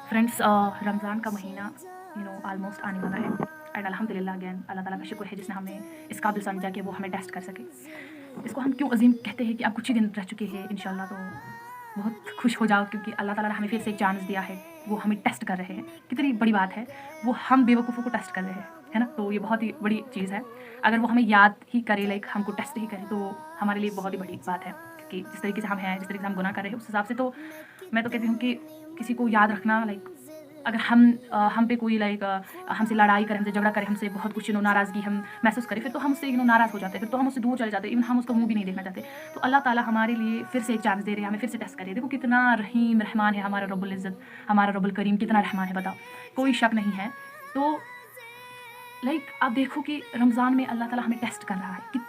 Friends, Ramzan का महीना almost आने वाला है एंड अल्हम्दुलिल्लाह अगेन अल्लाह ताला का शुक्र है जिसने हमें इस काबिल समझा कि वो हमें टेस्ट कर सके। इसको हम क्यों अज़ीम कहते हैं कि अब कुछ ही दिन रह चुके हैं इंशाल्लाह, तो बहुत खुश हो जाओ क्योंकि अल्लाह ताला ने हमें फिर से एक चांस दिया है। वो हमें टेस्ट कर रहे हैं, कितनी बड़ी बात है। वो हम बेवकूफ़ों को टेस्ट कर रहे हैं, है ना? तो ये बहुत ही बड़ी चीज़ है। अगर वो हमें याद ही करे, लाइक हमको टेस्ट ही करे, तो हमारे लिए बहुत ही बड़ी बात है क्योंकि जिस तरीके से हम हैं, जिस तरीके से हम गुनाह कर रहे हैं, उस हिसाब से तो मैं तो कहती हूँ कि किसी को याद रखना, लाइक अगर हम पे कोई हमसे लड़ाई करे, हमसे झगड़ा करे, हमसे बहुत कुछ नाराज़गी हम महसूस करें, फिर तो हम उससे नाराज़ हो जाते हैं, फिर तो हम उससे दूर चले जाते हैं, इवन हम उसका मुँह भी नहीं देखना चाहते। तो अल्लाह ताला हमारे लिए फिर से एक चांस दे रहे हैं, हमें फिर से टेस्ट कर रहे हैं। देखो कितना रहीम रहमान है हमारा रब्बुल इज़्ज़त, हमारा रब्बुल करीम कितना रहमान है, बताओ, कोई शक नहीं है। तो लाइक आप देखो कि रमज़ान में अल्लाह ताला हमें टेस्ट कर रहा है कि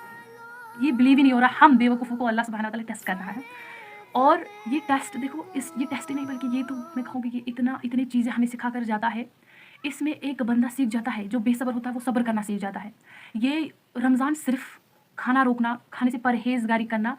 ये बिलीव ही नहीं हो रहा, हम बेवकूफ़ों को अल्लाह सुब्हानहू व तआला टेस्ट कर रहा है। और ये टेस्ट देखो, ये टेस्ट ही नहीं बल्कि ये तो मैं कहूँगी कि इतनी चीज़ें हमें सिखा कर जाता है। इसमें एक बंदा सीख जाता है, जो बेसब्र होता है वो सब्र करना सीख जाता है। ये रमज़ान सिर्फ़ खाना रोकना, खाने से परहेज़गारी करना,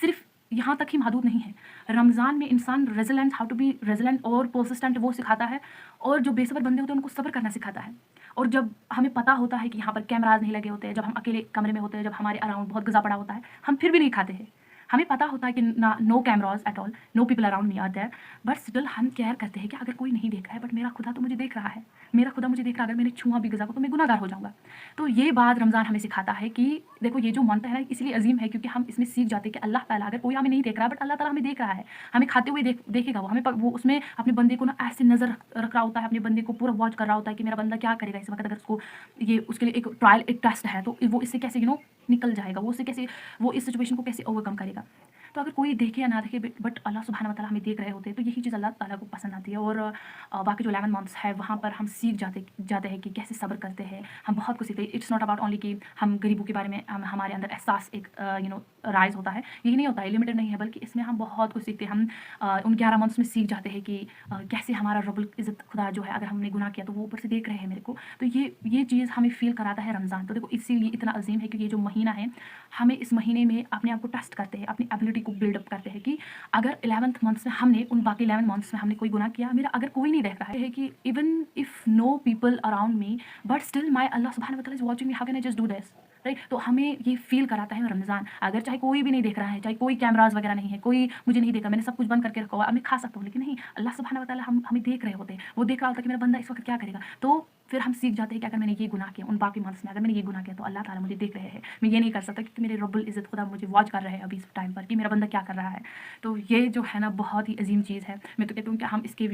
सिर्फ़ यहाँ तक ही महदूद नहीं है। रमज़ान में इंसान रेज़िलेंट, हाउ टू बी रेज़िलेंट और पर्सिस्टेंट वो सिखाता है, और जो बेसब्र बंदे होते हैं उनको सब्र करना सिखाता है। और जब हमें पता होता है कि यहाँ पर कैमराज़ नहीं लगे होते हैं, जब हम अकेले कमरे में होते हैं, जब हमारे अराउंड बहुत गज़ा पड़ा होता है, हम फिर भी नहीं खाते हैं। हमें पता होता है कि no cameras at all, no people around me are there, but still हम केयर करते हैं कि अगर कोई नहीं देख रहा है, बट मेरा खुदा तो मुझे देख रहा है। मेरा खुदा मुझे देख रहा है, अगर मैंने छुआ भी गज़ा को तो मैं गुनहगार हो जाऊँगा। तो ये बात रमज़ान हमें सिखाता है कि देखो, ये जो मंथ है ना इसलिए अज़ीम है क्योंकि हम इसमें सीख जाते हैं कि अल्लाह ताला, अगर कोई हमें नहीं देख रहा है बट अल्लाह ताला हमें देख रहा है। हमें खाते हुए देखेगा वो, हमें वो उसमें अपने बंदे को ऐसे नज़र रख रहा होता है, अपने बंदे को पूरा वॉच कर रहा होता है कि मेरा बंदा क्या करेगा इस वक़्त, अगर उसको ये उसके लिए एक ट्रायल, एक टेस्ट है, तो वो इससे कैसे निकल जाएगा, वो उससे कैसे, वो इस सिचुएशन को कैसे ओवरकम करेगा। तो अगर कोई देखे या ना देखे, बट अल्लाह सुब्हानहू व तआला हमें देख रहे होते हैं, तो यही चीज़ अल्लाह ताला को पसंद आती है। और बाकी जो 11 मंथ्स है वहाँ पर हम सीख जाते हैं कि कैसे सब्र करते हैं। हम बहुत कुछ सीखते हैं। इट्स नॉट अबाउट ओनली कि हम गरीबों के बारे में हमारे अंदर एहसास एक राइज़ होता है, यही नहीं होता है, लिमिटेड नहीं है, बल्कि इसमें हम बहुत कुछ सीखते हैं। हम उन 11 मंथ्स में सीख जाते हैं कि कैसे हमारा रब्बुल इज़्ज़त खुदा जो है, अगर हमने गुनाह किया तो वो ऊपर से देख रहे हैं मेरे को। तो ये चीज़ हमें फ़ील कराता है रमज़ान। तो देखो इसीलिए इतना अज़ीम है क्योंकि ये जो महीना है, हमें इस महीने में अपने आप को टेस्ट करते हैं, अपनी एबिलिटी को बिल्डअप करते हैं कि अगर 11th मंथ्स में हमने, उन बाकी 11 मंथ्स में हमने कोई गुनाह किया, मेरा अगर कोई नहीं देख रहा है कि even if no people around me, but still my Allah सुब्हानहू व तआला is watching me, how can I just do this, right? तो हमें ये फ़ील कराता है रमज़ान। अगर चाहे कोई भी नहीं देख रहा है, चाहे कोई कैमराज़ वगैरह नहीं है, कोई मुझे नहीं देखा, मैंने सब कुछ बंद करके रखा हुआ है, अब मैं खा सकता हूँ, लेकिन नहीं, अल्लाह सुब्हानहू व तआला हमें देख रहे होते हैं। वो देख रहा होता है कि मेरा बंदा इस वक़्त क्या करेगा। तो फिर हम सीख जाते हैं कि अगर मैंने ये गुनाह किया, उन बाकी मंथ्स में अगर मैंने ये गुनाह किया, तो अल्लाह ताला मुझे देख रहे हैं। मैं ये नहीं कर सकता क्योंकि मेरे रब्बुल इज़्ज़त खुदा मुझे वॉच कर रहे हैं अभी इस टाइम पर कि मेरा बंदा क्या कर रहा है। तो ये जो है ना बहुत ही अज़ीम चीज़ है। मैं तो कहती हूँ कि हम इसके